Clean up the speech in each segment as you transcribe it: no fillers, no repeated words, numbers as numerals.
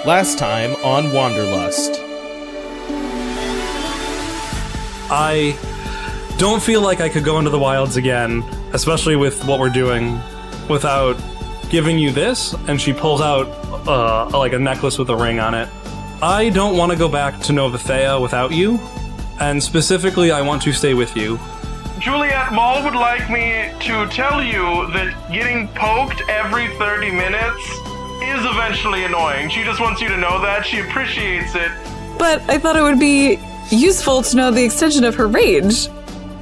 Last time on Wanderlust. I don't feel like I could go into the wilds again, especially with what we're doing, without giving you this. And she pulls out like a necklace with a ring on it. I don't want to go back to Nova Thea without you, and specifically I want to stay with you. Juliet, Maul would like me to tell you that getting poked every 30 minutes is eventually annoying. She just wants you to know that. She appreciates it. But I thought it would be useful to know the extension of her range.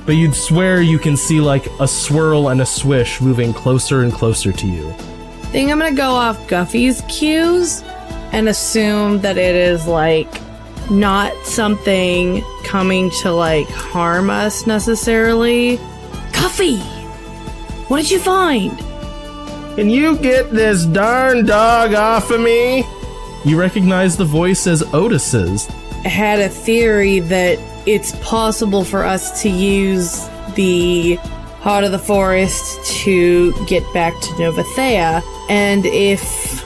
But you'd swear you can see like a swirl and a swish moving closer and closer to you. I think I'm gonna go off Guffey's cues and assume that it is like not something coming to like harm us necessarily. Guffey, what did you find? Can you get this darn dog off of me? You recognize the voice as Otis's. I had a theory that it's possible for us to use the Heart of the Forest to get back to Nova Thea, and if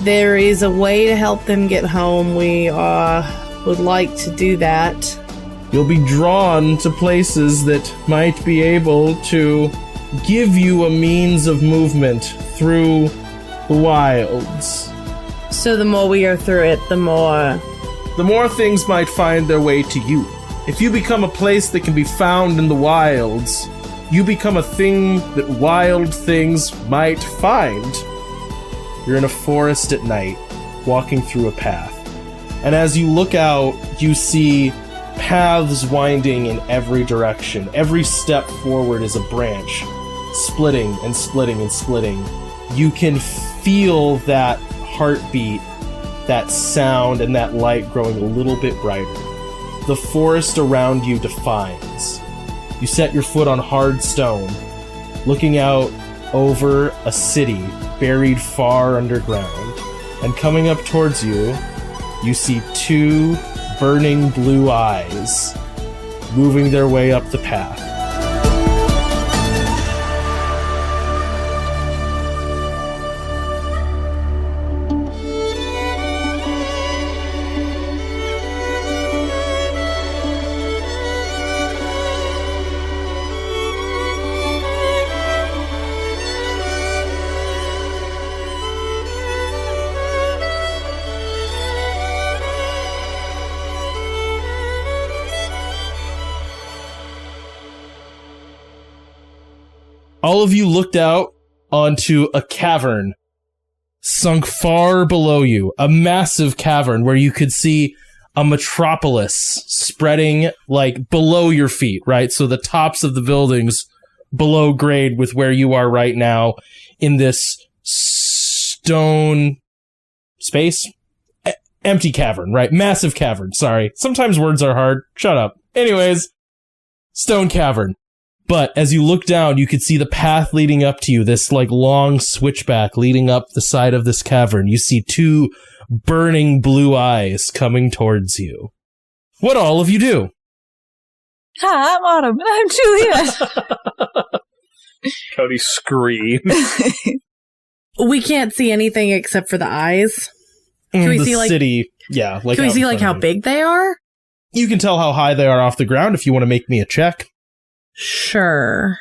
there is a way to help them get home, we would like to do that. You'll be drawn to places that might be able to give you a means of movement through the wilds. So the more we go through it, the more things might find their way to you. If you become a place that can be found in the wilds, you become a thing that wild things might find. You're in a forest at night, walking through a path. And as you look out, you see paths winding in every direction. Every step forward is a branch, splitting and splitting and splitting. You can feel that heartbeat, that sound, and that light growing a little bit brighter. The forest around you defines. You set your foot on hard stone, looking out over a city buried far underground. And coming up towards you, you see two burning blue eyes moving their way up the path. All of you looked out onto a cavern sunk far below you, a massive cavern where you could see a metropolis spreading like below your feet, right? So the tops of the buildings below grade with where you are right now in this stone space. Empty cavern, right? Massive cavern. Sorry. Sometimes words are hard. Shut up. Anyways, stone cavern. But as you look down, you could see the path leading up to you, this like long switchback leading up the side of this cavern. You see two burning blue eyes coming towards you. What all of you do? Hi, I'm Autumn. And I'm Juliet. Cody screams. we can't see anything except for the eyes. Can we the see like city? Yeah. Like can we out see in like front how of you. big they are? You can tell how high they are off the ground if you want to make me a check. Sure.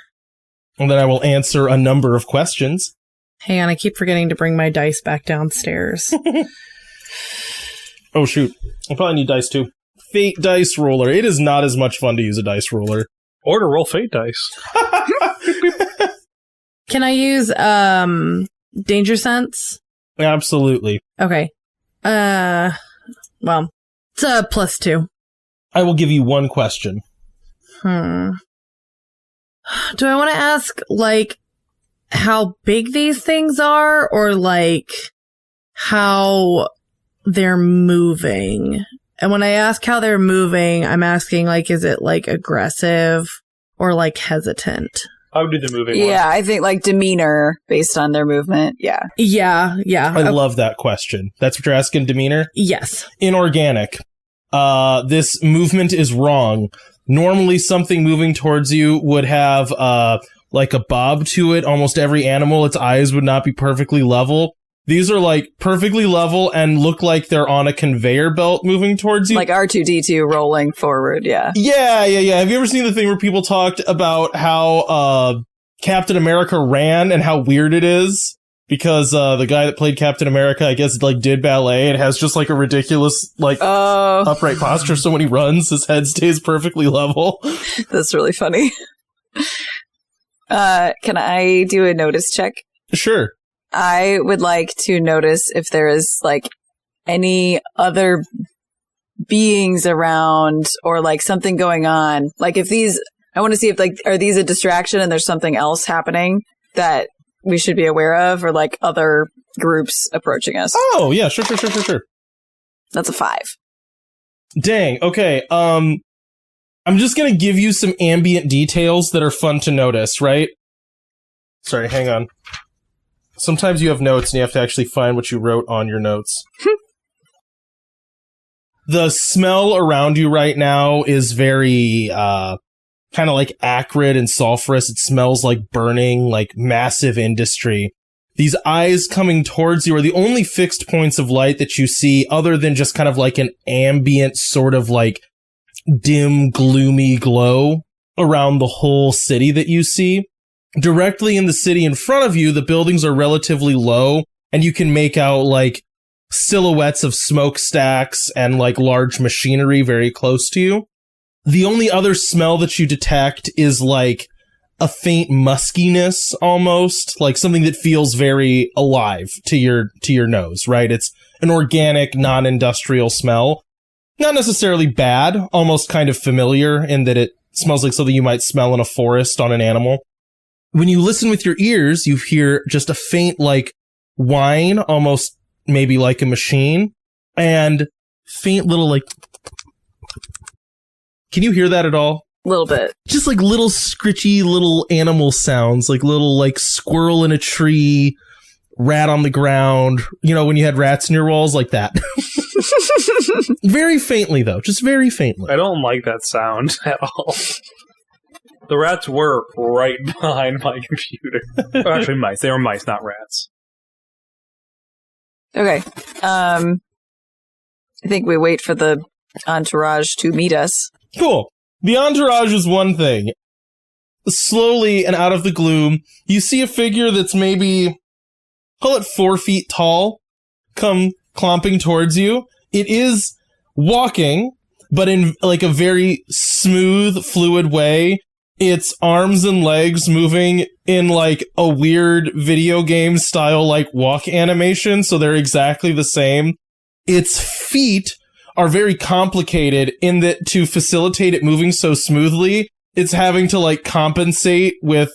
And then I will answer a number of questions. Hang on, I keep forgetting to bring my dice back downstairs. Oh, shoot. I probably need dice, too. Fate dice roller. It is not as much fun to use a dice roller. Or to roll fate dice. Can I use danger sense? Absolutely. Okay. Well, it's a +2. I will give you one question. Do I want to ask, like, how big these things are, or, like, how they're moving? And when I ask how they're moving, I'm asking, like, is it, like, aggressive or, like, hesitant? I would do the moving one. Yeah, I think like demeanor based on their movement. Yeah. Yeah. I love that question. That's what you're asking, demeanor? Yes. Inorganic. This movement is wrong. Normally something moving towards you would have like a bob to it. Almost every animal, its eyes would not be perfectly level. These are like perfectly level and look like they're on a conveyor belt moving towards you. Like R2-D2 rolling forward, yeah. Yeah. Have you ever seen the thing where people talked about how Captain America ran and how weird it is? Because the guy that played Captain America, I guess, like did ballet and has just like a ridiculous like upright posture. So when he runs, his head stays perfectly level. That's really funny. Can I do a notice check? Sure. I would like to notice if there is like any other beings around or like something going on. Like if these, I want to see if like, are these a distraction and there's something else happening that we should be aware of, or like other groups approaching us? Oh yeah, sure. That's a 5. Dang. Okay. I'm just gonna give you some ambient details that are fun to notice, right? Sorry, hang on. Sometimes you have notes and you have to actually find what you wrote on your notes. The smell around you right now is very, kind of like acrid and sulfurous. It smells like burning, like massive industry. These eyes coming towards you are the only fixed points of light that you see, other than just kind of like an ambient sort of like dim, gloomy glow around the whole city that you see. Directly in the city in front of you, the buildings are relatively low, and you can make out like silhouettes of smokestacks and like large machinery very close to you. The only other smell that you detect is like a faint muskiness, almost like something that feels very alive to your nose, right? It's an organic, non-industrial smell. Not necessarily bad, almost kind of familiar in that it smells like something you might smell in a forest on an animal. When you listen with your ears, you hear just a faint, like, whine, almost maybe like a machine, and faint little, like... Can you hear that at all? A little bit. Just like little scritchy little animal sounds, like little, like, squirrel in a tree, rat on the ground, you know, when you had rats in your walls, like that. Very faintly, though, just very faintly. I don't like that sound at all. The rats were right behind my computer. Or actually, mice. They were mice, not rats. Okay. I think we wait for the entourage to meet us. Cool. The entourage is one thing. Slowly and out of the gloom, you see a figure that's maybe, call it 4 feet tall, come clomping towards you. It is walking, but in like a very smooth, fluid way. Its arms and legs moving in like a weird video game style like walk animation, so they're exactly the same. Its feet are very complicated in that to facilitate it moving so smoothly, it's having to like compensate with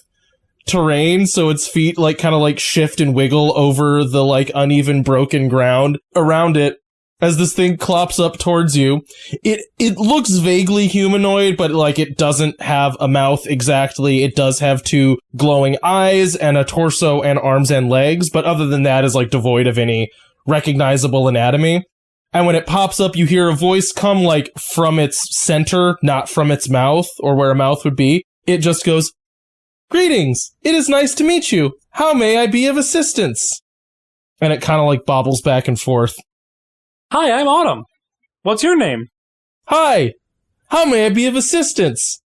terrain, so its feet like kind of like shift and wiggle over the like uneven broken ground around it. As this thing clops up towards you, it looks vaguely humanoid, but like it doesn't have a mouth exactly. It does have 2 glowing eyes and a torso and arms and legs, but other than that is like devoid of any recognizable anatomy. And when it pops up, you hear a voice come like from its center, not from its mouth or where a mouth would be. It just goes, "Greetings. It is nice to meet you. How may I be of assistance?" And it kind of like bobbles back and forth. Hi, I'm Autumn. What's your name? Hi. How may I be of assistance?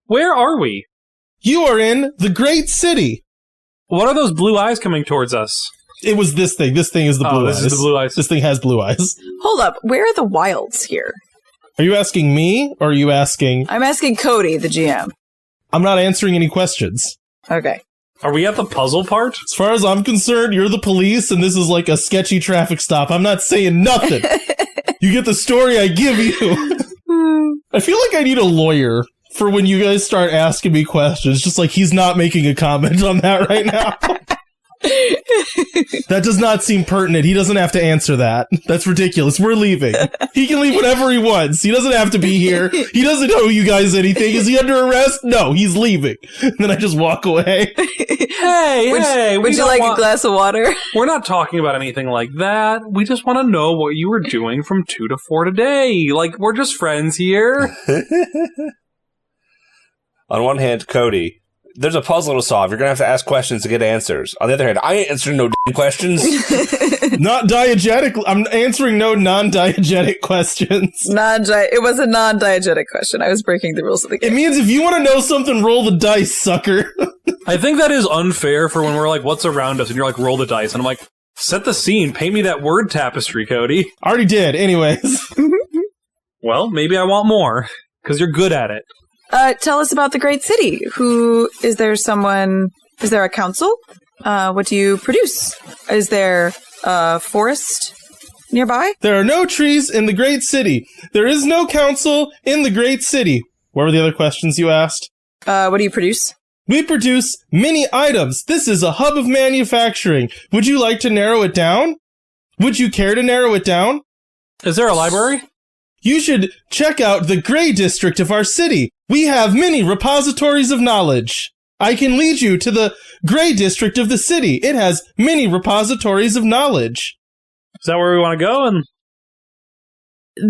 Where are we? You are in the great city. What are those blue eyes coming towards us? It was this thing. This thing is the blue eyes. This is the blue eyes. This thing has blue eyes. Hold up. Where are the wilds here? Are you asking me, or are you asking... I'm asking Cody, the GM. I'm not answering any questions. Okay. Are we at the puzzle part? As far as I'm concerned, you're the police, and this is like a sketchy traffic stop. I'm not saying nothing. You get the story I give you. I feel like I need a lawyer for when you guys start asking me questions. Just like he's not making a comment on that right now. That does not seem pertinent. He doesn't have to answer that. That's ridiculous. We're leaving. He can leave whenever he wants. He doesn't have to be here. He doesn't owe you guys anything. Is he under arrest? No, he's leaving. And then I just walk away. Hey, would you like a glass of water? We're not talking about anything like that. We just want to know what you were doing from 2 to 4 today. Like, we're just friends here. On one hand, Cody, there's a puzzle to solve. You're going to have to ask questions to get answers. On the other hand, I ain't answering no questions. Not diegetic. I'm answering no non-diegetic questions. It was a non-diegetic question. I was breaking the rules of the game. It means if you want to know something, roll the dice, sucker. I think that is unfair for when we're like, what's around us? And you're like, roll the dice. And I'm like, set the scene. Paint me that word tapestry, Cody. Already did. Anyways. Well, maybe I want more, because you're good at it. Tell us about the great city. Is there a council? What do you produce? Is there a forest nearby? There are no trees in the great city. There is no council in the great city. What were the other questions you asked? What do you produce? We produce many items. This is a hub of manufacturing. Would you like to narrow it down? Would you care to narrow it down? Is there a library? You should check out the Gray District of our city. We have many repositories of knowledge. I can lead you to the Gray District of the city. It has many repositories of knowledge. Is that where we want to go? And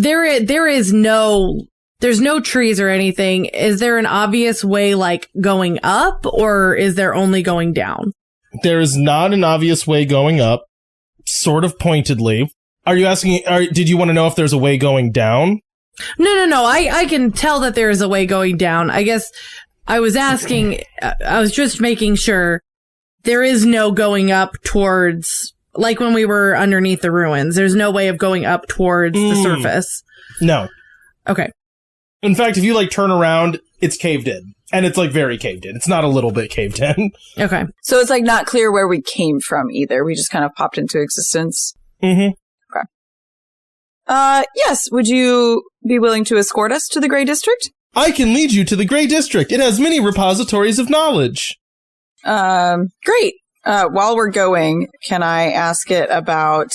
there's no trees or anything. Is there an obvious way, like, going up, or is there only going down? There is not an obvious way going up, sort of pointedly. Are you asking, did you want to know if there's a way going down? No. I can tell that there is a way going down. I guess I was asking, I was just making sure there is no going up towards, like when we were underneath the ruins, there's no way of going up towards the surface. No. Okay. In fact, if you, like, turn around, it's caved in. And it's, like, very caved in. It's not a little bit caved in. Okay. So it's, like, not clear where we came from either. We just kind of popped into existence. Mm-hmm. Yes. Would you be willing to escort us to the Gray District? I can lead you to the Gray District. It has many repositories of knowledge. Great. While we're going, can I ask it about,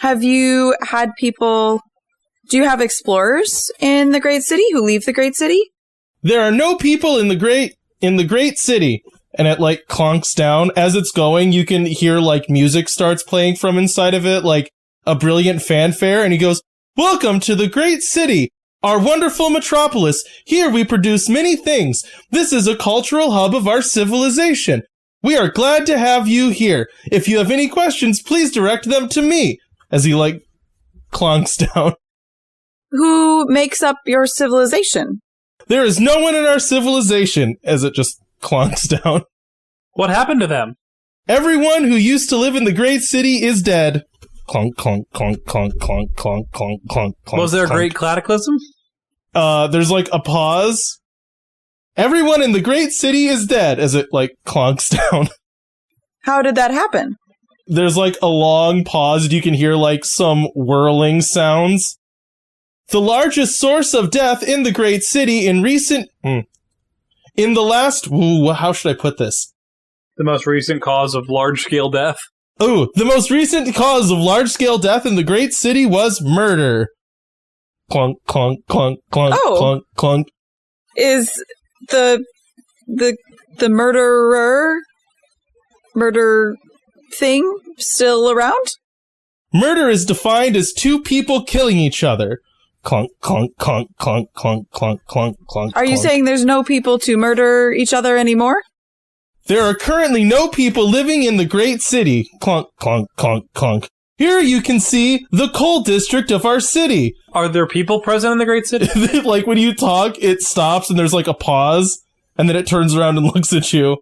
do you have explorers in the Great City who leave the Great City? There are no people in the Great City. And it, like, clonks down. As it's going, you can hear, like, music starts playing from inside of it, like a brilliant fanfare. And he goes, "Welcome to the Great City, our wonderful metropolis. Here we produce many things. This is a cultural hub of our civilization. We are glad to have you here. If you have any questions, please direct them to me." As he, like, clonks down. Who makes up your civilization? There is no one in our civilization. As it just clonks down. What happened to them? Everyone who used to live in the Great City is dead. Clonk, clonk, clonk, clonk, clonk, clonk, clonk, clonk, clonk. Was there a clonk. great cataclysm? There's, like, a pause. Everyone in the Great City is dead, as it, like, clonks down. How did that happen? There's, like, a long pause, and you can hear, like, some whirling sounds. The largest source of death in the Great City in the last... Ooh, how should I put this? The most recent cause of large-scale death? Oh, the most recent cause of large-scale death in the Great City was murder. Clunk, clunk, clunk, clunk, clunk, clunk. Is the murder thing still around? Murder is defined as two people killing each other. Clunk, clunk, clunk, clunk, clunk, clunk, clunk, clunk. Are you saying there's no people to murder each other anymore? There are currently no people living in the Great City. Clunk, clunk, clunk, clunk. Here you can see the coal district of our city. Are there people present in the Great City? Like, when you talk, it stops and there's, like, a pause, and then it turns around and looks at you.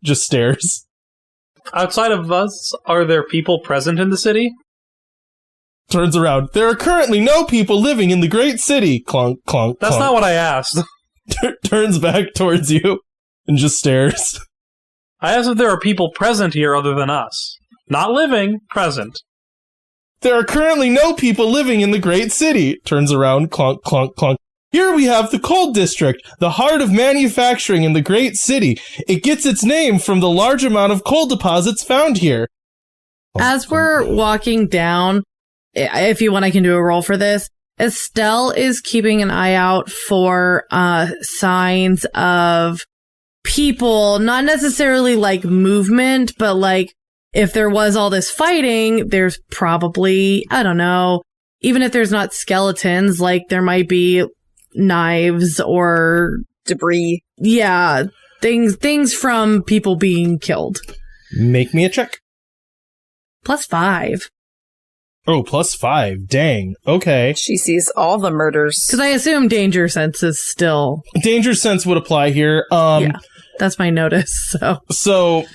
Just stares. Outside of us, are there people present in the city? Turns around. There are currently no people living in the Great City. Clunk, clunk, That's clunk. not what I asked. Turns back towards you and just stares. I asked if there are people present here other than us. Not living, present. There are currently no people living in the Great City. Turns around, clunk, clunk, clunk. Here we have the coal district, the heart of manufacturing in the Great City. It gets its name from the large amount of coal deposits found here. As we're walking down, if you want, I can do a roll for this. Estelle is keeping an eye out for signs of people, not necessarily like movement, but like if there was all this fighting, there's probably, I don't know, even if there's not skeletons, like there might be knives or debris. Yeah. Things from people being killed. Make me a check. +5. Oh, +5. Dang. Okay. She sees all the murders. Because I assume danger sense is still... Danger sense would apply here. Yeah, that's my notice, So,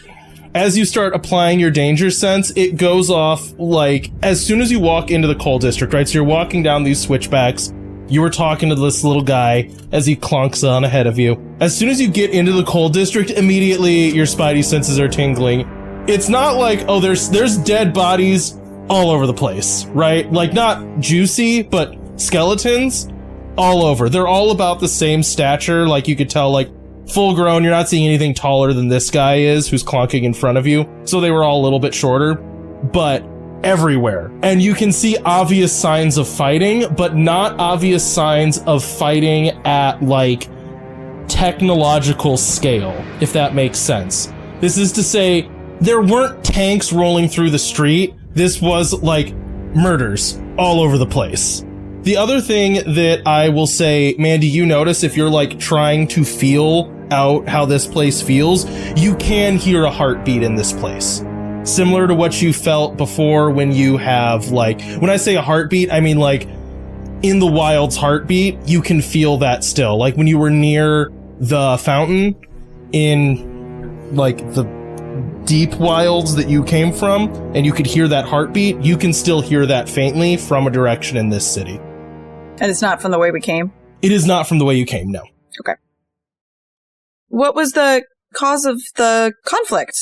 as you start applying your danger sense, it goes off, like, as soon as you walk into the coal district, right? So you're walking down these switchbacks. You were talking to this little guy as he clunks on ahead of you. As soon as you get into the coal district, immediately your spidey senses are tingling. It's not like, oh, there's dead bodies all over the place, right? Like, not juicy, but skeletons all over. They're all about the same stature. Like, you could tell, like, full grown. You're not seeing anything taller than this guy is who's clunking in front of you. So they were all a little bit shorter, but everywhere. And you can see obvious signs of fighting, but not obvious signs of fighting at, like, technological scale, if that makes sense. This is to say, there weren't tanks rolling through the street. This was, like, murders all over the place. The other thing that I will say, Mandy, you notice if you're, like, trying to feel out how this place feels, you can hear a heartbeat in this place. Similar to what you felt before when you have, like, when I say a heartbeat, I mean, like, in the wild's heartbeat, you can feel that still. Like, when you were near the fountain in, like, the deep wilds that you came from, and you could hear that heartbeat, you can still hear that faintly from a direction in this city. And it's not from the way we came? It is not from the way you came, no. Okay. What was the cause of the conflict?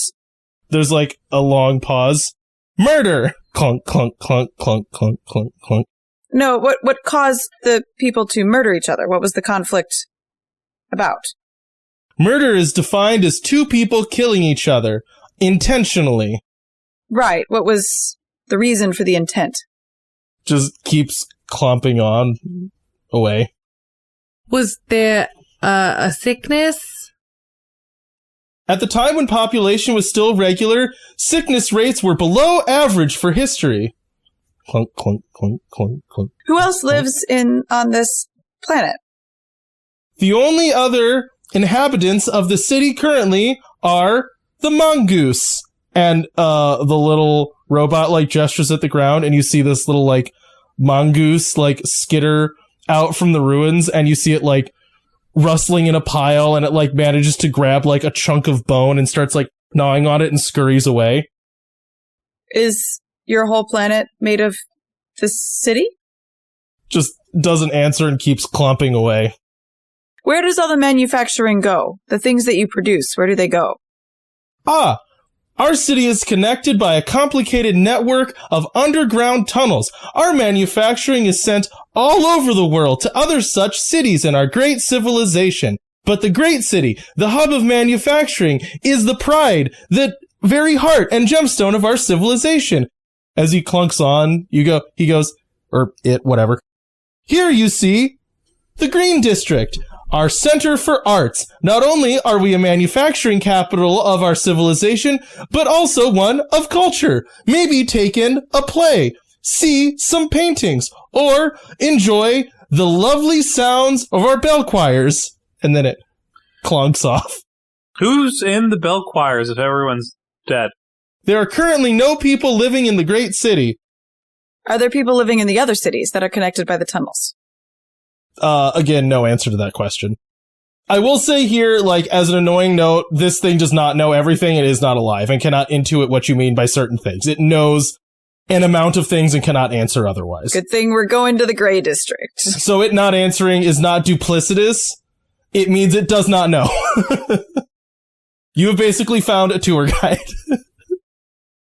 There's, like, a long pause. Murder! Clunk, clunk, clunk, clunk, clunk, clunk, clunk. No, what caused the people to murder each other? What was the conflict about? Murder is defined as two people killing each other intentionally. Right. What was the reason for the intent? Just keeps clomping on away. Was there a sickness? At the time when population was still regular, sickness rates were below average for history. Clunk, clunk, clunk, clunk, clunk. Who else lives on this planet? The only other inhabitants of the city currently are the mongoose. And the little robot, like, gestures at the ground, and you see this little, like, mongoose, like, skitter out from the ruins, and you see it, like, rustling in a pile, and it, like, manages to grab, like, a chunk of bone and starts, like, gnawing on it and scurries away. Is your whole planet made of this city? Just doesn't answer and keeps clomping away. Where does all the manufacturing go? The things that you produce, where do they go? Our city is connected by a complicated network of underground tunnels. Our manufacturing is sent all over the world to other such cities in our great civilization. But the great city, the hub of manufacturing, is the pride, the very heart and gemstone of our civilization. As he clunks on, he goes, or it, whatever. Here you see the Green District, our center for arts. Not only are we a manufacturing capital of our civilization, but also one of culture. Maybe take in a play, see some paintings, or enjoy the lovely sounds of our bell choirs. And then it clunks off. Who's in the bell choirs if everyone's dead? There are currently no people living in the great city. Are there people living in the other cities that are connected by the tunnels? Again, no answer to that question. I will say here, like, as an annoying note, this thing does not know everything. It is not alive and cannot intuit what you mean by certain things. It knows an amount of things and cannot answer otherwise. Good thing we're going to the Gray District. So it not answering is not duplicitous. It means it does not know. You have basically found a tour guide.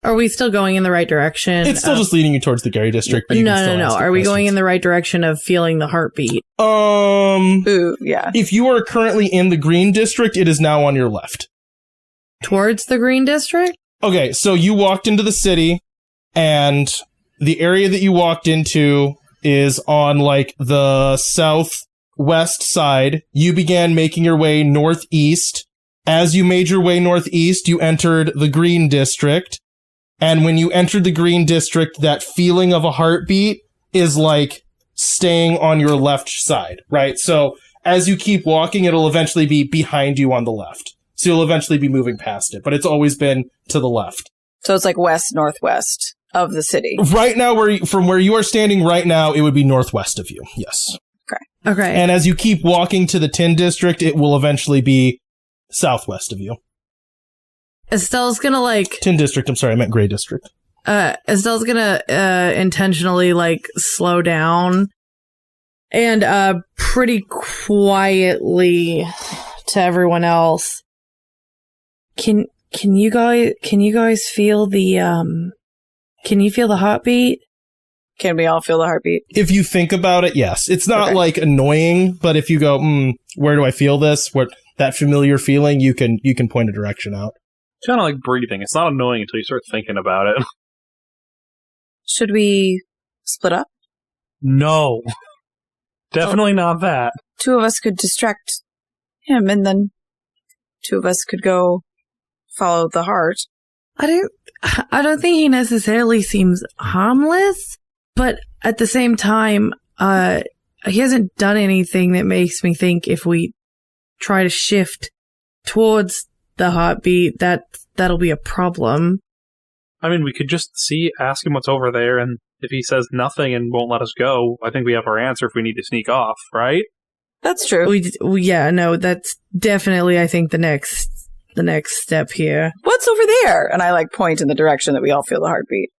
Are we still going in the right direction? It's still just leading you towards the Gary District. But No. Are we going in the right direction of feeling the heartbeat? Ooh, yeah. If you are currently in the Green District, it is now on your left. Towards the Green District? Okay, so you walked into the city, and the area that you walked into is on, like, the southwest side. You began making your way northeast. As you made your way northeast, you entered the Green District. And when you entered the Green District, that feeling of a heartbeat is, like, staying on your left side, right? So as you keep walking, it'll eventually be behind you on the left. So you'll eventually be moving past it, but it's always been to the left. So it's like west-northwest of the city. Right now, from where you are standing right now, it would be northwest of you. Yes. Okay. And as you keep walking to the Tin District, it will eventually be southwest of you. Estelle's gonna like... Tin District, I'm sorry, I meant Gray District. Estelle's gonna intentionally like slow down and pretty quietly to everyone else. Can you guys feel the can you feel the heartbeat? Can we all feel the heartbeat? If you think about it, yes. It's not Okay. like annoying, but if you go, where do I feel this? What that familiar feeling, you can point a direction out. It's kind of like breathing. It's not annoying until you start thinking about it. Should we split up? No. Definitely not that. Two of us could distract him, and then two of us could go follow the heart. I don't think he necessarily seems harmless, but at the same time, he hasn't done anything that makes me think if we try to shift towards the heartbeat, that'll be a problem. I mean, we could just ask him what's over there, and if he says nothing and won't let us go, I think we have our answer if we need to sneak off, right? That's true. That's definitely, I think, the next step here. What's over there? And I like point in the direction that we all feel the heartbeat.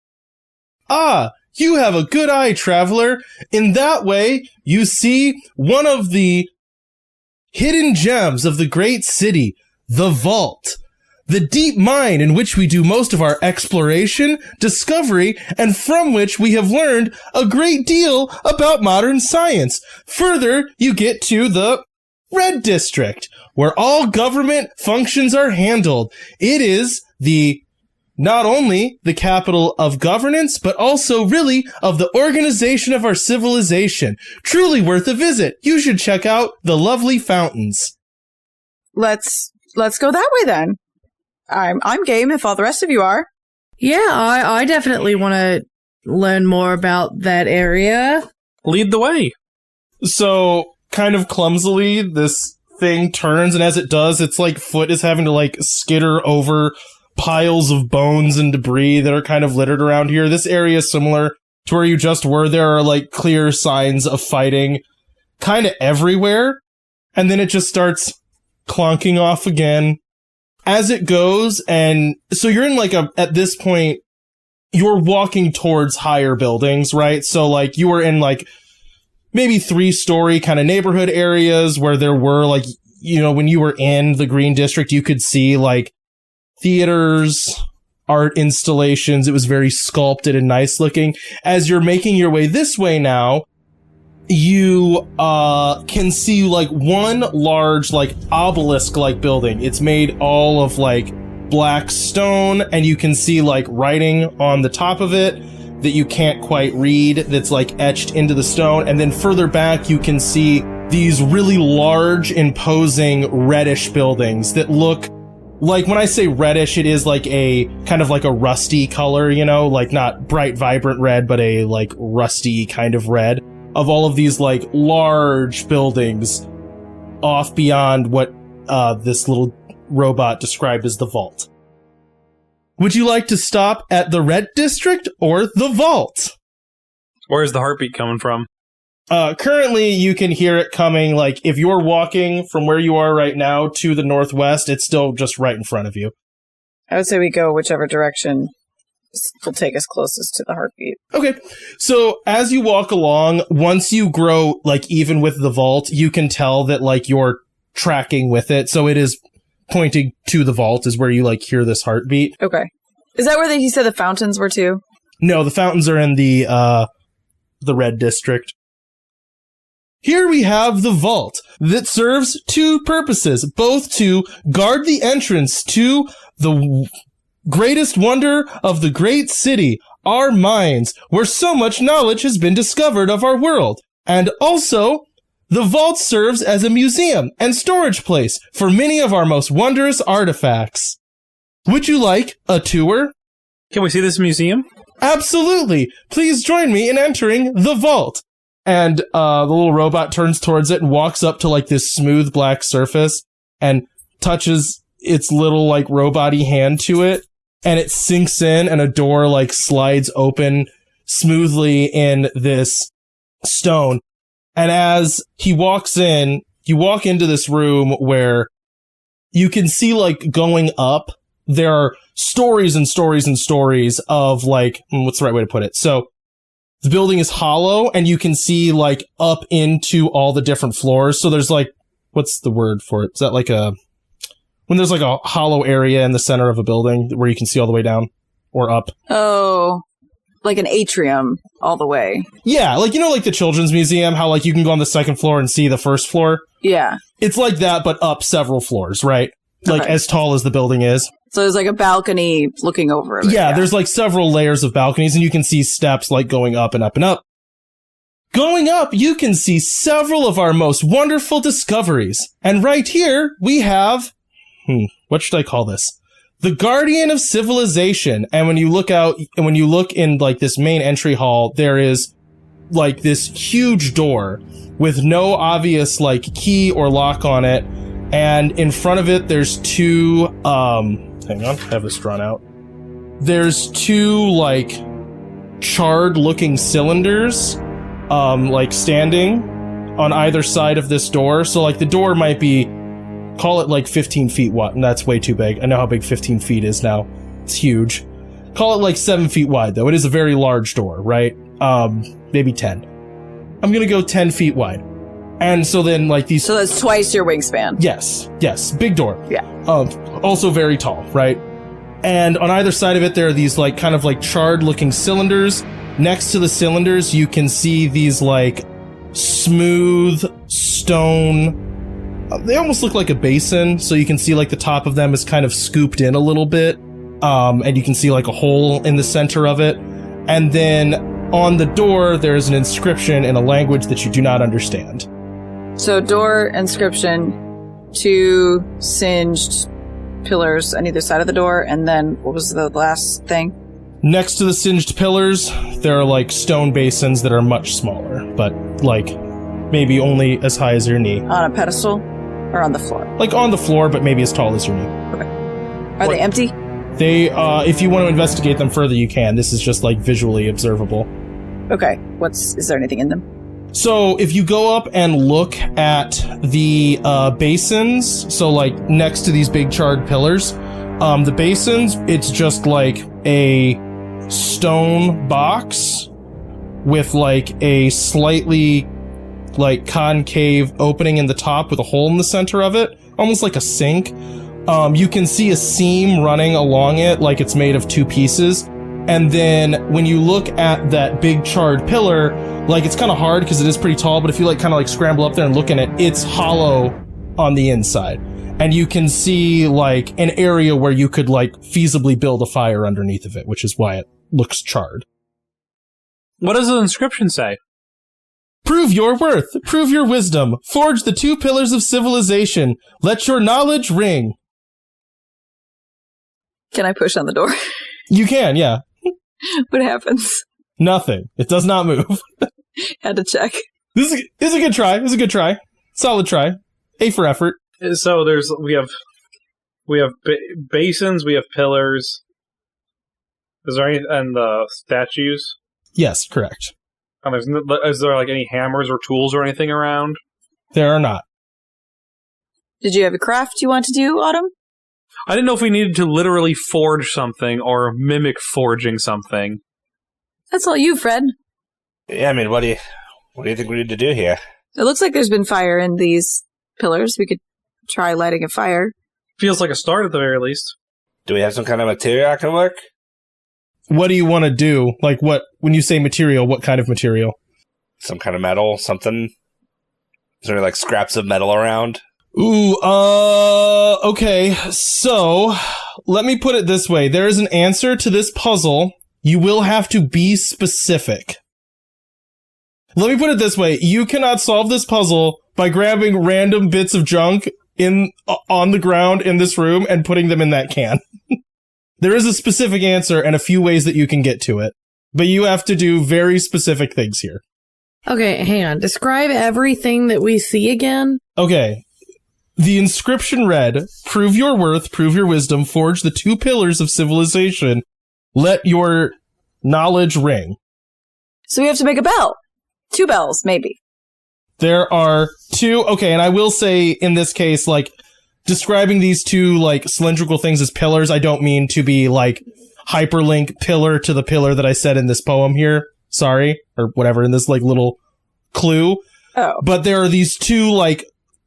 Ah, you have a good eye, traveler. In that way, you see one of the hidden gems of the great city, the vault. The deep mine in which we do most of our exploration, discovery, and from which we have learned a great deal about modern science. Further, you get to the Red District, where all government functions are handled. It is not only the capital of governance, but also really of the organization of our civilization. Truly worth a visit. You should check out the lovely fountains. Let's go that way then. I'm game if all the rest of you are. Yeah, I definitely want to learn more about that area. Lead the way. So, kind of clumsily, this thing turns, and as it does, its like foot is having to like skitter over piles of bones and debris that are kind of littered around here. This area is similar to where you just were. There are like clear signs of fighting kind of everywhere, and then it just starts clonking off again as it goes. And so you're in like at this point, you're walking towards higher buildings, right? So like you were in like maybe 3-story kind of neighborhood areas where there were like, when you were in the Green District, you could see like theaters, art installations. It was very sculpted and nice looking. As you're making your way this way now, you can see like one large like obelisk like building. It's made all of like black stone, and you can see like writing on the top of it that you can't quite read, that's like etched into the stone. And then further back you can see these really large, imposing reddish buildings that look like, when I say reddish, it is like a kind of like a rusty color, like not bright, vibrant red, but a like rusty kind of red, of all of these like large buildings off beyond what this little robot described as the vault. Would you like to stop at the Red District or the vault? Where's the heartbeat coming from? Currently, you can hear it coming, like, if you're walking from where you are right now to the northwest, it's still just right in front of you. I would say we go whichever direction will take us closest to the heartbeat. Okay, so as you walk along, once you grow, like, even with the vault, you can tell that, like, you're tracking with it, so it is pointing to the vault is where you, like, hear this heartbeat. Okay. Is that where he said the fountains were too? No, the fountains are in the Red District. Here we have the vault that serves two purposes, both to guard the entrance to the greatest wonder of the great city, our minds, where so much knowledge has been discovered of our world. And also, the vault serves as a museum and storage place for many of our most wondrous artifacts. Would you like a tour? Can we see this museum? Absolutely. Please join me in entering the vault. And the little robot turns towards it and walks up to like this smooth black surface and touches its little like robot-y hand to it, and it sinks in, and a door like slides open smoothly in this stone. And as he walks in, you walk into this room where you can see, like, going up, there are stories and stories and stories of, like, what's the right way to put it? So the building is hollow, and you can see, like, up into all the different floors. So there's, like, what's the word for it? Is that like when there's, like, a hollow area in the center of a building where you can see all the way down or up? Oh, like an atrium all the way. Yeah, like, you know, like the Children's Museum, how, like, you can go on the second floor and see the first floor? Yeah. It's like that, but up several floors, right? Like, Okay. as tall as the building is. So there's like a balcony looking over it. Yeah, there's, like, several layers of balconies, and you can see steps, like, going up and up and up. Going up, you can see several of our most wonderful discoveries. And right here, we have... what should I call this? The Guardian of Civilization. And when you look out, and when you look in, like, this main entry hall, there is, like, this huge door with no obvious, like, key or lock on it. And in front of it, there's two, hang on, I have this drawn out. There's two, like, charred-looking cylinders, like, standing on either side of this door. So, like, the door might be, call it, like, 15 feet wide, and that's way too big. I know how big 15 feet is now. It's huge. Call it, like, 7 feet wide, though. It is a very large door, right? Maybe 10. I'm gonna go 10 feet wide. And so then, like, these... So that's twice your wingspan. Yes. Big door. Yeah. Also very tall, right? And on either side of it, there are these, like, kind of, like, charred-looking cylinders. Next to the cylinders, you can see these, like, smooth stone... they almost look like a basin, so you can see, like, the top of them is kind of scooped in a little bit. And you can see, like, a hole in the center of it. And then on the door, there's an inscription in a language that you do not understand. So door inscription, 2 singed pillars on either side of the door, and then what was the last thing? Next to the singed pillars, there are, like, stone basins that are much smaller, but, like, maybe only as high as your knee. On a pedestal or on the floor? Like, on the floor, but maybe as tall as your knee. Are they empty? They, if you want to investigate them further, you can. This is just, like, visually observable. Okay. Is there anything in them? So, if you go up and look at the basins, so, like, next to these big charred pillars, the basins, it's just, like, a stone box with, like, a slightly, like, concave opening in the top with a hole in the center of it, almost like a sink. You can see a seam running along it, like it's made of 2 pieces. And then when you look at that big charred pillar, like, it's kind of hard because it is pretty tall, but if you, like, kind of, like, scramble up there and look in it, it's hollow on the inside. And you can see, like, an area where you could, like, feasibly build a fire underneath of it, which is why it looks charred. What does the inscription say? Prove your worth, prove your wisdom, forge the 2 pillars of civilization, let your knowledge ring. Can I push on the door? You can, yeah. What happens? Nothing. It does not move. Had to check. This is a good try. This is a good try. Solid try. A for effort. So we have basins, we have pillars. Is there any, and the statues? Yes, correct. And is there, like, any hammers or tools or anything around? There are not. Did you have a craft you want to do, Autumn? I didn't know if we needed to literally forge something or mimic forging something. That's all you, Fred. Yeah, I mean, what do you think we need to do here? It looks like there's been fire in these pillars. We could try lighting a fire. Feels like a start at the very least. Do we have some kind of material that can work? What do you want to do? Like, what, when you say material, what kind of material? Some kind of metal, something? Is there, like, scraps of metal around? Ooh, okay. So, let me put it this way. There is an answer to this puzzle. You will have to be specific. Let me put it this way. You cannot solve this puzzle by grabbing random bits of junk on the ground in this room and putting them in that can. There is a specific answer and a few ways that you can get to it. But you have to do very specific things here. Okay, hang on. Describe everything that we see again. Okay. The inscription read, "Prove your worth, prove your wisdom, forge the 2 pillars of civilization. Let your knowledge ring." So we have to make a bell. 2 bells, maybe. There are 2. Okay, and I will say in this case, like, describing these 2, like, cylindrical things as pillars, I don't mean to be, like, hyperlink pillar to the pillar that I said in this poem here. Sorry. Or whatever, in this, like, little clue. Oh. But there are these 2, like,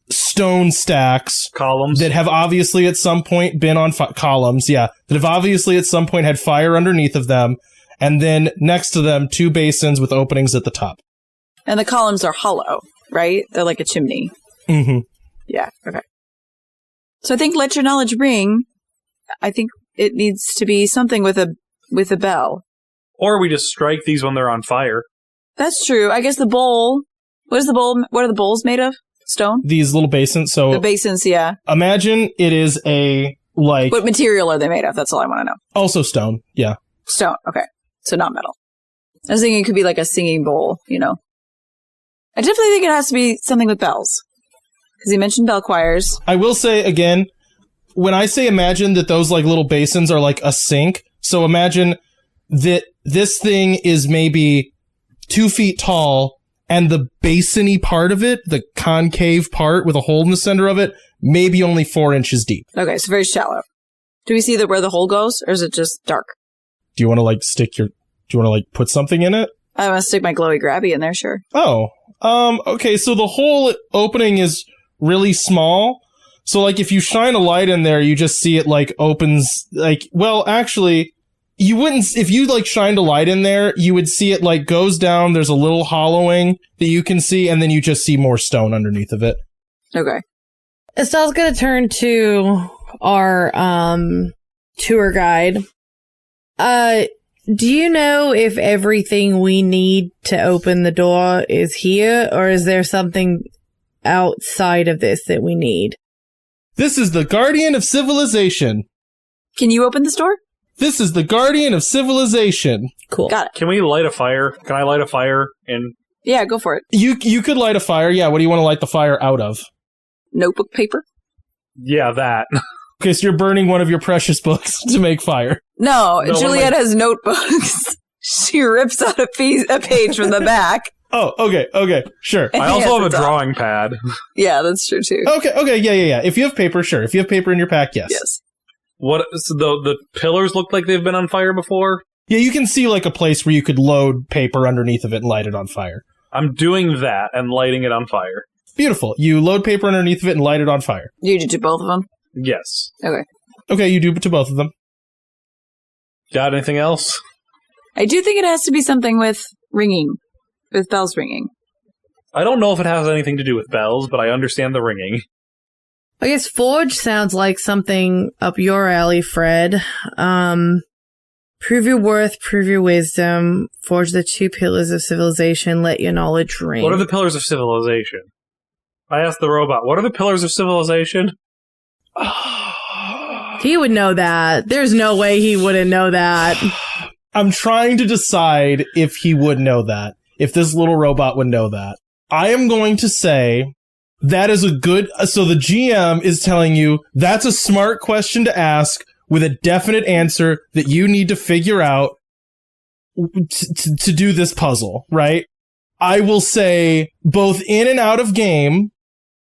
stone stacks. Columns. That have obviously at some point been on columns, yeah. That have obviously at some point had fire underneath of them. And then next to them, 2 basins with openings at the top. And the columns are hollow, right? They're like a chimney. Mm-hmm. Yeah, okay. So I think let your knowledge ring. I think it needs to be something with a bell. Or we just strike these when they're on fire. That's true. I guess the bowl. What are the bowls made of? Stone? These little basins. So the basins, yeah. Imagine it is a, like... What material are they made of? That's all I want to know. Also stone, yeah. Stone, okay. So not metal. I was thinking it could be like a singing bowl, you know. I definitely think it has to be something with bells. Because he mentioned bell choirs. I will say, again, when I say imagine that those, like, little basins are like a sink, so imagine that this thing is maybe 2 feet tall, and the basin-y part of it, the concave part with a hole in the center of it, maybe only 4 inches deep. Okay, so very shallow. Do we see where the hole goes, or is it just dark? Do you want to, like, put something in it? I want to stick my glowy grabby in there, sure. Oh, okay, so the whole opening is really small. So, like, if you shine a light in there, you just see it, like, opens, like, well, actually, you wouldn't, if you, like, shined a light in there, you would see it, like, goes down, there's a little hollowing that you can see, and then you just see more stone underneath of it. Okay. Estelle's gonna turn to our, tour guide. Do you know if everything we need to open the door is here, or is there something outside of this that we need? This is the Guardian of Civilization. Can you open this door? This is the Guardian of Civilization. Cool. Got it. Can we light a fire? Can I light a fire in... Yeah, go for it. You could light a fire, yeah. What do you want to light the fire out of? Notebook paper? Yeah, that. Okay, so you're burning one of your precious books to make fire. No, Juliet has notebooks. She rips out a page from the back. Oh, okay, sure. I also have a drawing pad. Yeah, that's true too. Okay, yeah. If you have paper, sure. If you have paper in your pack, yes. Yes. What? So the pillars look like they've been on fire before? Yeah, you can see, like, a place where you could load paper underneath of it and light it on fire. I'm doing that and lighting it on fire. Beautiful. You load paper underneath of it and light it on fire. You did to both of them? Yes. Okay. Okay, you do to both of them. Got anything else? I do think it has to be something with ringing. With bells ringing. I don't know if it has anything to do with bells, but I understand the ringing. I guess forge sounds like something up your alley, Fred. Prove your worth, prove your wisdom, forge the 2 pillars of civilization, let your knowledge ring. What are the pillars of civilization? I asked the robot, what are the pillars of civilization? He would know that. There's no way he wouldn't know that. I'm trying to decide if he would know that. If this little robot would know that. I am going to say that is a good... So the GM is telling you that's a smart question to ask with a definite answer that you need to figure out to do this puzzle, right? I will say both in and out of game,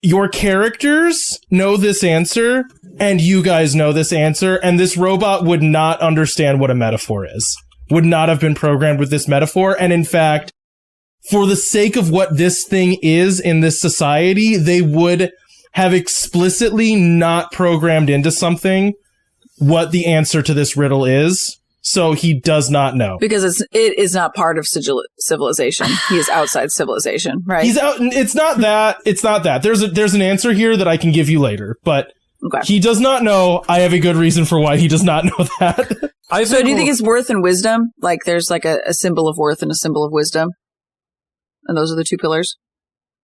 your characters know this answer and you guys know this answer, and this robot would not understand what a metaphor is. Would not have been programmed with this metaphor, and in fact, for the sake of what this thing is in this society, they would have explicitly not programmed into something what the answer to this riddle is. So he does not know. Because it is not part of civilization. He is outside civilization, right? He's out. It's not that. It's not that. There's an answer here that I can give you later, but okay. He does not know. I have a good reason for why he does not know that. So do you think it's worth and wisdom? Like there's like a symbol of worth and a symbol of wisdom? And those are the 2 pillars?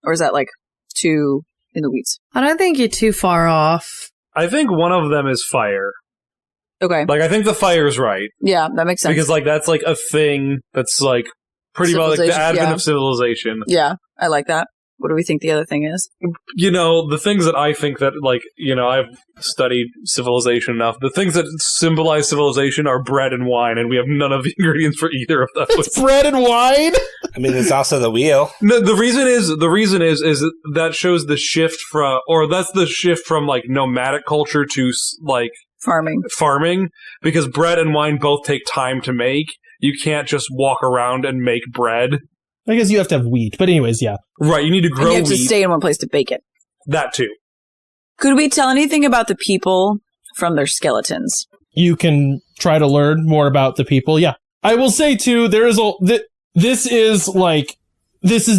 Or is that like too in the weeds? I don't think you're too far off. I think one of them is fire. Okay. Like, I think the fire's right. Yeah, that makes sense. Because, like, that's, like, a thing that's, like, pretty well, like, the advent of civilization. Yeah, I like that. What do we think the other thing is? The things that I think that, I've studied civilization enough. The things that symbolize civilization are bread and wine, and we have none of the ingredients for either of those. It's bread and wine? I mean, there's also the wheel. No, the reason is that shows the shift from like nomadic culture to like farming, because bread and wine both take time to make. You can't just walk around and make bread. I guess you have to have wheat, but anyways, yeah. Right, you need to grow wheat. You have wheat. to stay in one place to bake it. That too. Could we tell anything about the people from their skeletons? You can try to learn more about the people, yeah. I will say too, this is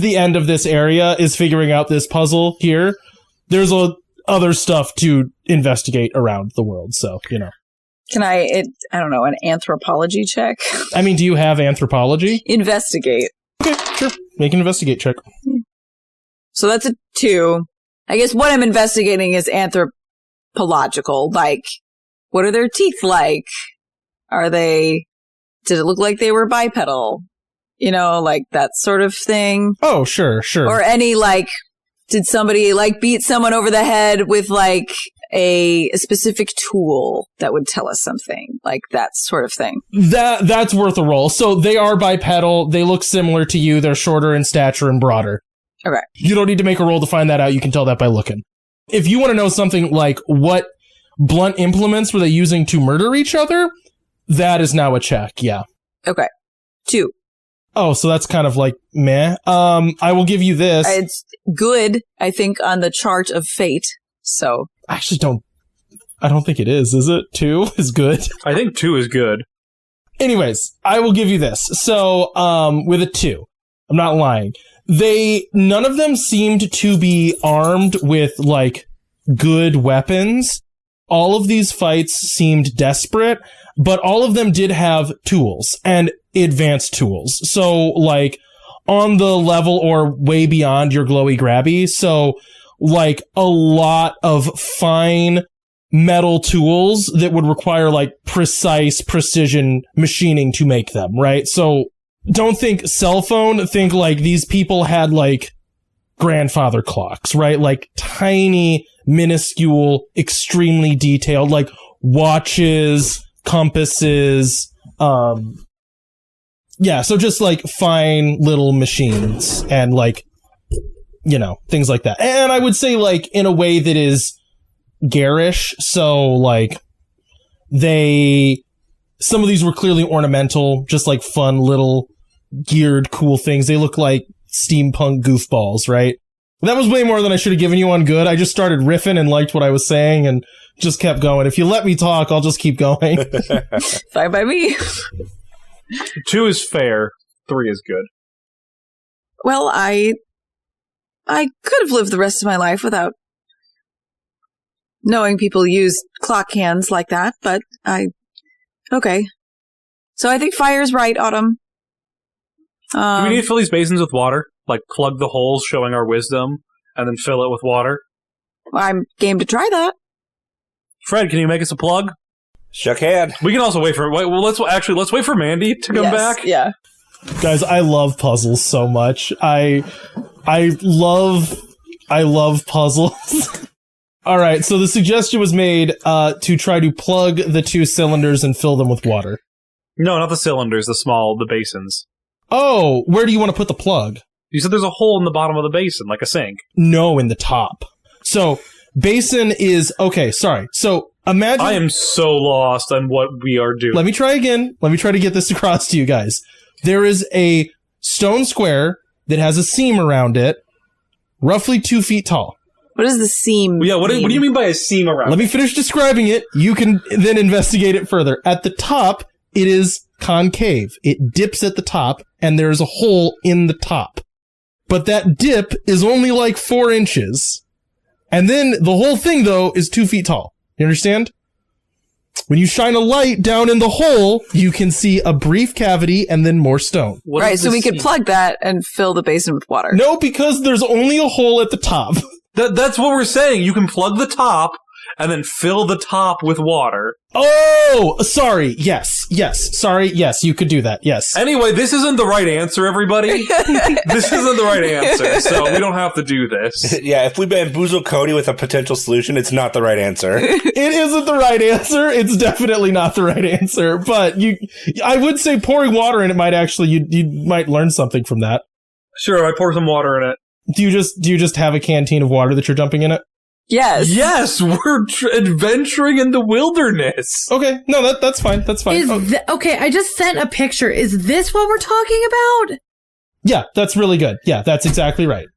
the end of this area, is figuring out this puzzle here. There's other stuff to investigate around the world, so, Can I don't know, an anthropology check? I mean, do you have anthropology? Investigate. Okay, sure. Make an investigate check. So that's a 2. I guess what I'm investigating is anthropological. Like, what are their teeth like? Did it look like they were bipedal? Like that sort of thing. Oh, sure. Or any, did somebody, beat someone over the head with, a specific tool that would tell us something, like that sort of thing. That's worth a roll. So they are bipedal. They look similar to you. They're shorter in stature and broader. Okay. You don't need to make a roll to find that out. You can tell that by looking. If you want to know something like what blunt implements were they using to murder each other, that is now a check. Yeah. Okay. 2. Oh, so that's kind of like meh. I will give you this. It's good, I think, on the chart of fate. So I don't think it is it? 2 is good? I think 2 is good. Anyways, I will give you this. So, with a 2, I'm not lying. None of them seemed to be armed with, good weapons. All of these fights seemed desperate, but all of them did have tools, and advanced tools. So, on the level or way beyond your glowy grabby. So, a lot of fine metal tools that would require precise precision machining to make them, right? So don't think cell phone, think these people had grandfather clocks, right? Tiny, minuscule, extremely detailed, watches, compasses, yeah, so just fine little machines and things like that. And I would say in a way that is garish. So some of these were clearly ornamental, just fun little geared cool things. They look like steampunk goofballs, right? That was way more than I should have given you on good. I just started riffing and liked what I was saying and just kept going. If you let me talk, I'll just keep going. Fine by me. 2 is fair. 3 is good. Well, I could have lived the rest of my life without knowing people use clock hands like that, but okay. So I think fire's right, Autumn. Do we need to fill these basins with water? Plug the holes showing our wisdom, and then fill it with water? I'm game to try that. Fred, can you make us a plug? Sure can. We can also wait for... let's wait for Mandy to come back. Yeah. Guys, I love puzzles so much. I love puzzles. All right, so the suggestion was made to try to plug the 2 cylinders and fill them with water. No, not the cylinders, the basins. Oh, where do you want to put the plug? You said there's a hole in the bottom of the basin, like a sink. No, in the top. So, basin is... Okay, sorry. So, imagine... I am so lost on what we are doing. Let me try again. Let me try to get this across to you guys. There is a stone square that has a seam around it, roughly 2 feet tall. What does the seam Yeah, what do you mean by a seam around Let me finish describing it. You can then investigate it further. At the top, it is concave. It dips at the top, and there's a hole in the top. But that dip is only 4 inches. And then the whole thing, though, is 2 feet tall. You understand? When you shine a light down in the hole, you can see a brief cavity and then more stone. Right, so we could plug that and fill the basin with water. No, because there's only a hole at the top. That's what we're saying. You can plug the top, and then fill the top with water. Oh, sorry. Yes. Sorry. Yes, you could do that. Yes. Anyway, this isn't the right answer, everybody. This isn't the right answer, so we don't have to do this. Yeah, if we bamboozle Cody with a potential solution, it's not the right answer. It isn't the right answer. It's definitely not the right answer. But I would say pouring water in it might actually, you might learn something from that. Sure, I pour some water in it. Do you just have a canteen of water that you're dumping in it? Yes. Yes, we're adventuring in the wilderness. Okay, no, that's fine. That's fine. Okay, I just sent a picture. Is this what we're talking about? Yeah, that's really good. Yeah, that's exactly right.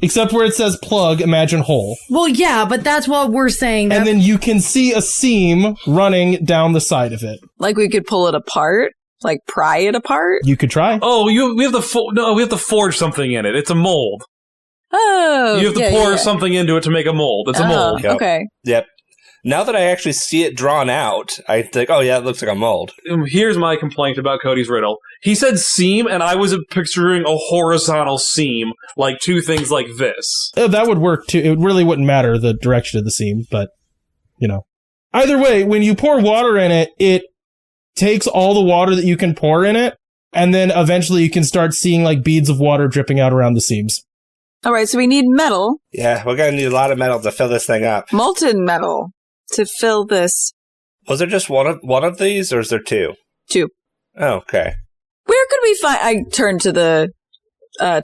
Except where it says plug, imagine hole. Well, yeah, but that's what we're saying. And then you can see a seam running down the side of it. Like we could pull it apart? Like pry it apart? You could try. Oh, we have to forge something in it. It's a mold. Oh, You have to pour something into it to make a mold. It's a mold. Yep. Okay. Yep. Now that I actually see it drawn out, I think, oh yeah, it looks like a mold. Here's my complaint about Cody's riddle. He said seam, and I was picturing a horizontal seam, like two things like this. That would work too. It really wouldn't matter the direction of the seam, but, Either way, when you pour water in it, it takes all the water that you can pour in it, and then eventually you can start seeing like beads of water dripping out around the seams. All right, so we need metal, Yeah, we're gonna need a lot of metal to fill this thing up. molten metal, to fill this. Was there just one of these, or is there two? Two. Oh, okay. Where could we find... I turned to the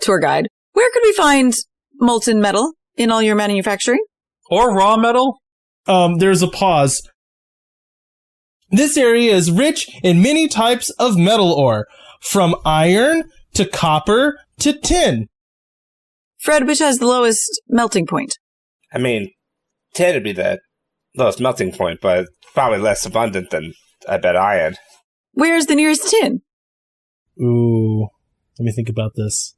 tour guide. Where could we find molten metal in all your manufacturing? Or raw metal? There's a pause. This area is rich in many types of metal ore, from iron to copper to tin. Fred, which has the lowest melting point? I mean, tin would be the lowest melting point, but probably less abundant than, I bet, iron. Where's the nearest tin? Ooh, let me think about this.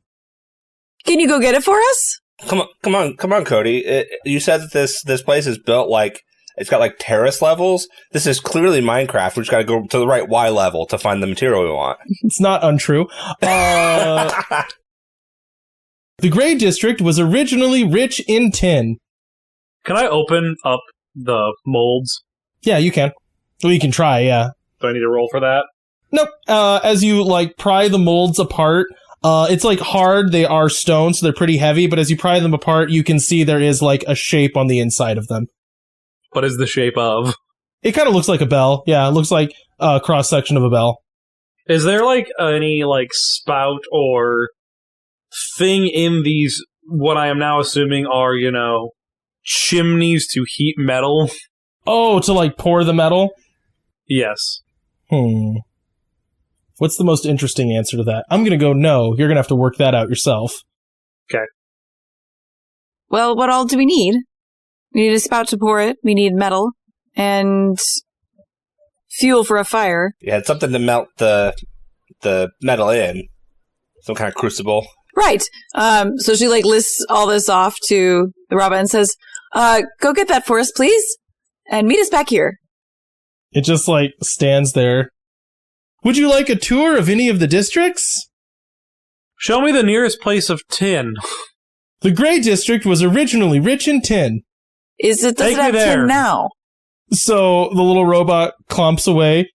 Can you go get it for us? Come on, Cody. You said that this place is built like, it's got like terrace levels. This is clearly Minecraft. We just gotta go to the right Y level to find the material we want. It's not untrue. The Gray District was originally rich in tin. Can I open up the molds? Yeah, you can. Well, you can try, yeah. Do I need to roll for that? Nope. As you, pry the molds apart, it's, hard. They are stone, so they're pretty heavy, but as you pry them apart, you can see there is, a shape on the inside of them. What is the shape of? It kind of looks like a bell. Yeah, it looks like a cross-section of a bell. Is there, any, spout or thing in these, what I am now assuming are, chimneys to heat metal? Oh, to, pour the metal? Yes. What's the most interesting answer to that? I'm gonna go no. You're gonna have to work that out yourself. Okay. Well, what all do we need? We need a spout to pour it. We need metal and fuel for a fire. Yeah, it's something to melt the metal in. Some kind of crucible. Right. So she lists all this off to the robot and says, go get that for us, please. And meet us back here. It just stands there. Would you like a tour of any of the districts? Show me the nearest place of tin. The Gray District was originally rich in tin. Does it have there. tin now? So the little robot clumps away.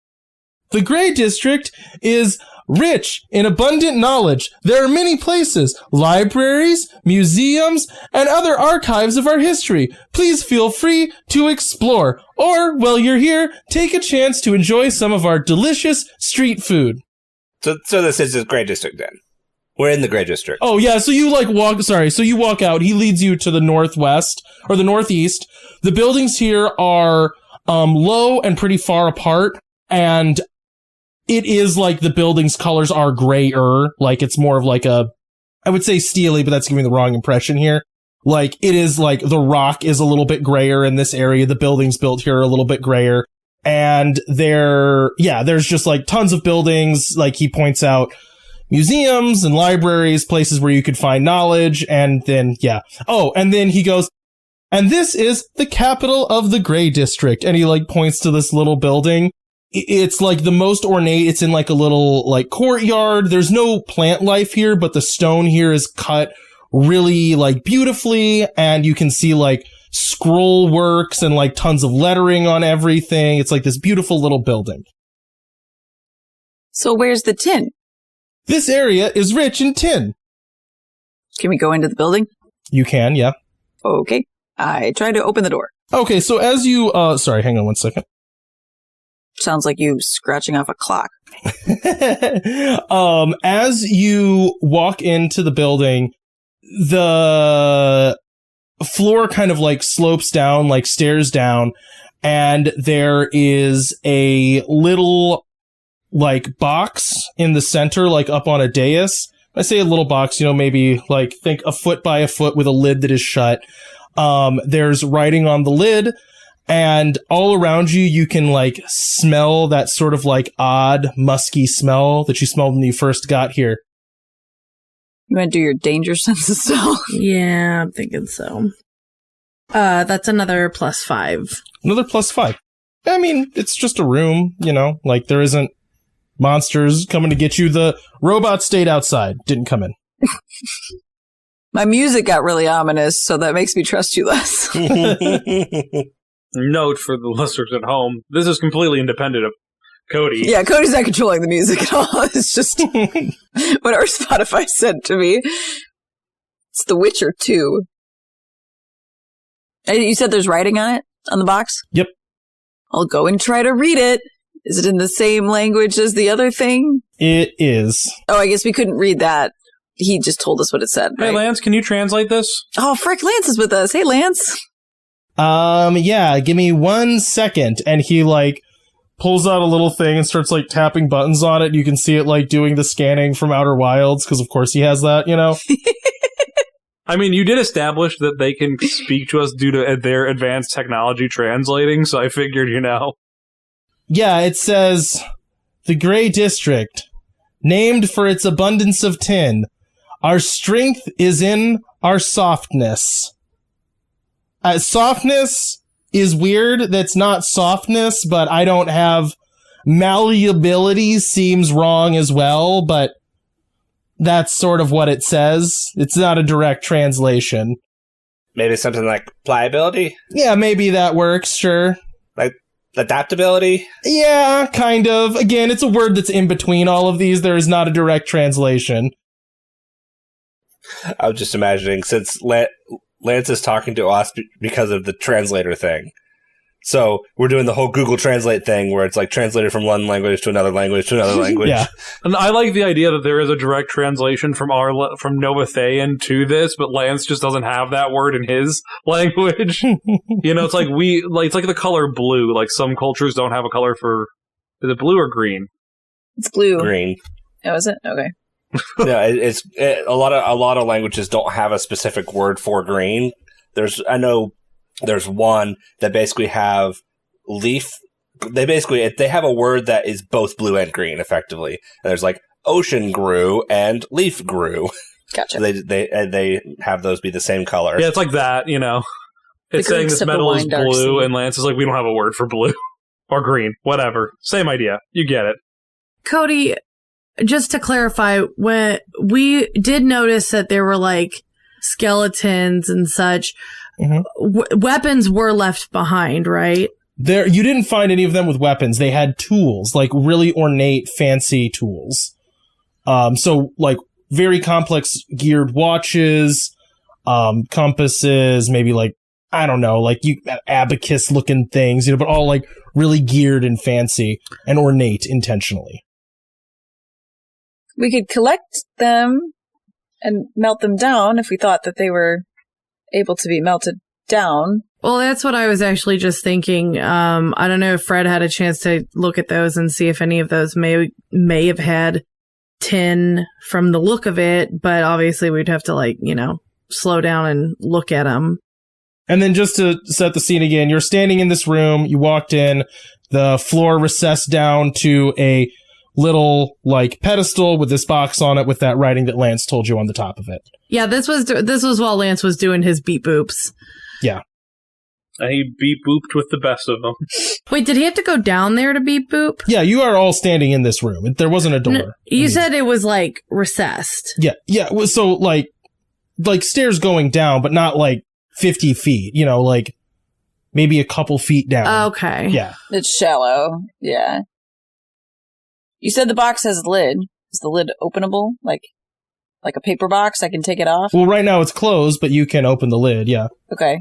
The Gray District is rich in abundant knowledge. There are many places, libraries, museums, and other archives of our history. Please feel free to explore. Or, while you're here, take a chance to enjoy some of our delicious street food. So this is the Gray District then. We're in the Gray District. Oh, yeah, so you you walk out. He leads you to the northwest, or the northeast. The buildings here are low and pretty far apart, and it is the building's colors are grayer. It's more of I would say steely, but that's giving the wrong impression here. It is the rock is a little bit grayer in this area. The buildings built here are a little bit grayer. And there's just tons of buildings. He points out museums and libraries, places where you could find knowledge. And then, Oh, and then he goes, and this is the capital of the Gray District. And he points to this little building. It's the most ornate. It's in a little courtyard. There's no plant life here, but the stone here is cut really beautifully, and you can see scroll works and like tons of lettering on everything. It's like this beautiful little building. So where's the tin? This area is rich in tin. Can we go into the building? You can, yeah. Okay. I try to open the door. Okay, so as you, sorry, hang on one second. Sounds like you scratching off a clock. As you walk into the building, the floor kind of like slopes down, like stairs down, and there is a little like box in the center, like up on a dais. I say a little box, maybe like think a foot by a foot with a lid that is shut. There's writing on the lid, and all around you, you can like smell that sort of like odd, musky smell that you smelled when you first got here. You want to do your danger senses still? Yeah, I'm thinking so. That's another +5. Another +5. I mean, it's just a room, like there isn't monsters coming to get you. The robot stayed outside, didn't come in. My music got really ominous, so that makes me trust you less. Note for the listeners at home, this is completely independent of Cody. Yeah, Cody's not controlling the music at all. It's just whatever Spotify sent to me. It's The Witcher 2. And you said there's writing on it? On the box? Yep. I'll go and try to read it. Is it in the same language as the other thing? It is. Oh, I guess we couldn't read that. He just told us what it said. Hey, right? Lance, can you translate this? Oh, frick, Lance is with us. Hey, Lance. Yeah, give me 1 second. And he, like, pulls out a little thing and starts, like, tapping buttons on it. You can see it, like, doing the scanning from Outer Wilds, because, of course, he has that, I mean, you did establish that they can speak to us due to their advanced technology translating, so I figured, Yeah, it says, the Grey District, named for its abundance of tin. Our strength is in our softness. Softness is weird. That's not softness, but I don't have malleability seems wrong as well, but that's sort of what it says. It's not a direct translation. Maybe something like pliability? Yeah, maybe that works, sure. Like adaptability? Yeah, kind of. Again, it's a word that's in between all of these. There is not a direct translation. I was just imagining, since Lance is talking to us because of the translator thing. So we're doing the whole Google Translate thing where it's like translated from one language to another language to another language. Yeah. And I like the idea that there is a direct translation from Nova Thean to this, but Lance just doesn't have that word in his language. It's like it's like the color blue. Like some cultures don't have a color for, is it blue or green? It's blue. Green. Oh, is it? Okay. Yeah, a lot of languages don't have a specific word for green. I know there's one that basically have leaf. They have a word that is both blue and green, effectively. And there's like ocean grew and leaf grew. Gotcha. They have those be the same color. Yeah, it's like that. It's saying this metal is blue, and Lance is like, we don't have a word for blue or green, whatever. Same idea. You get it. Cody, just to clarify, when we did notice that there were like skeletons and such, weapons were left behind, right? You didn't find any of them with weapons. They had tools, like really ornate, fancy tools. So like very complex geared watches, compasses, maybe like, I don't know, like abacus looking things, but all like really geared and fancy and ornate intentionally. We could collect them and melt them down if we thought that they were able to be melted down. Well, that's what I was actually just thinking. I don't know if Fred had a chance to look at those and see if any of those may have had tin from the look of it, but obviously we'd have to slow down and look at them. And then just to set the scene again, you're standing in this room, you walked in, the floor recessed down to a little pedestal with this box on it with that writing that Lance told you on the top of it. Yeah, this was while Lance was doing his beep boops. Yeah. And he beep booped with the best of them. Wait, did he have to go down there to beep boop? Yeah, you are all standing in this room. There wasn't a door. No, you said it was recessed. Yeah. So like stairs going down, but not 50 feet, like maybe a couple feet down. Okay. Yeah. It's shallow. Yeah. You said the box has a lid. Is the lid openable? Like a paper box? I can take it off? Well, right now it's closed, but you can open the lid, yeah. Okay.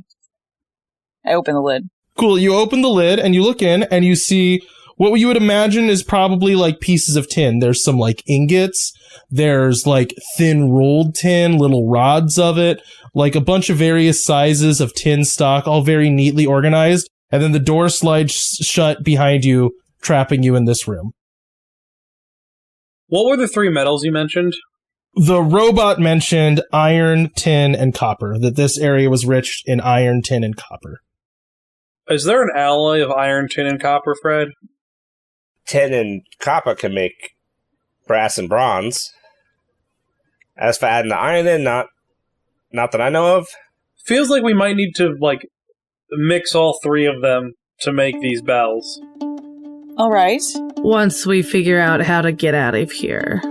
I open the lid. Cool. You open the lid and you look in and you see what you would imagine is probably like pieces of tin. There's some like ingots. There's like thin rolled tin, little rods of it, like a bunch of various sizes of tin stock, all very neatly organized. And then the door slides shut behind you, trapping you in this room. What were the 3 metals you mentioned? The robot mentioned iron, tin, and copper, that this area was rich in iron, tin, and copper. Is there an alloy of iron, tin, and copper, Fred? Tin and copper can make brass and bronze. As for adding the iron in, not that I know of. Feels like we might need to, mix all 3 of them to make these bells. All right. Once we figure out how to get out of here.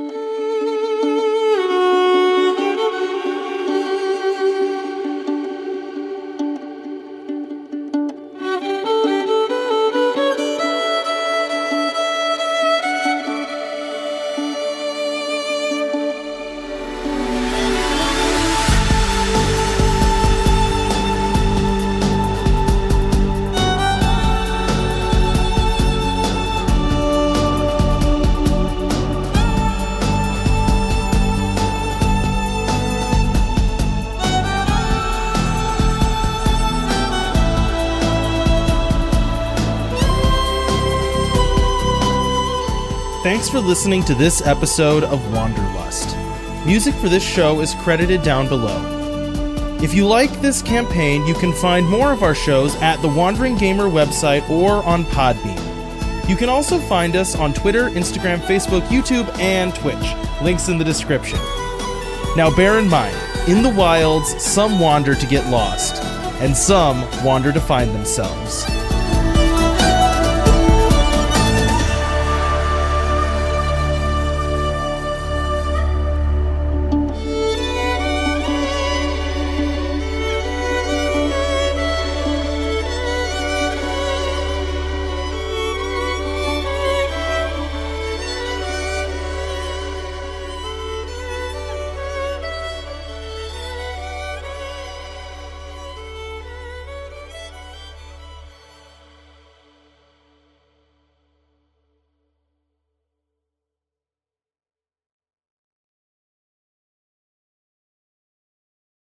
Thanks for listening to this episode of Wanderlust. Music for this show is credited down below. If you like this campaign, you can find more of our shows at the Wandering Gamer website or on Podbean. You can also find us on Twitter, Instagram, Facebook, YouTube, and Twitch. Links in the description. Now bear in mind, in the wilds, some wander to get lost, and some wander to find themselves.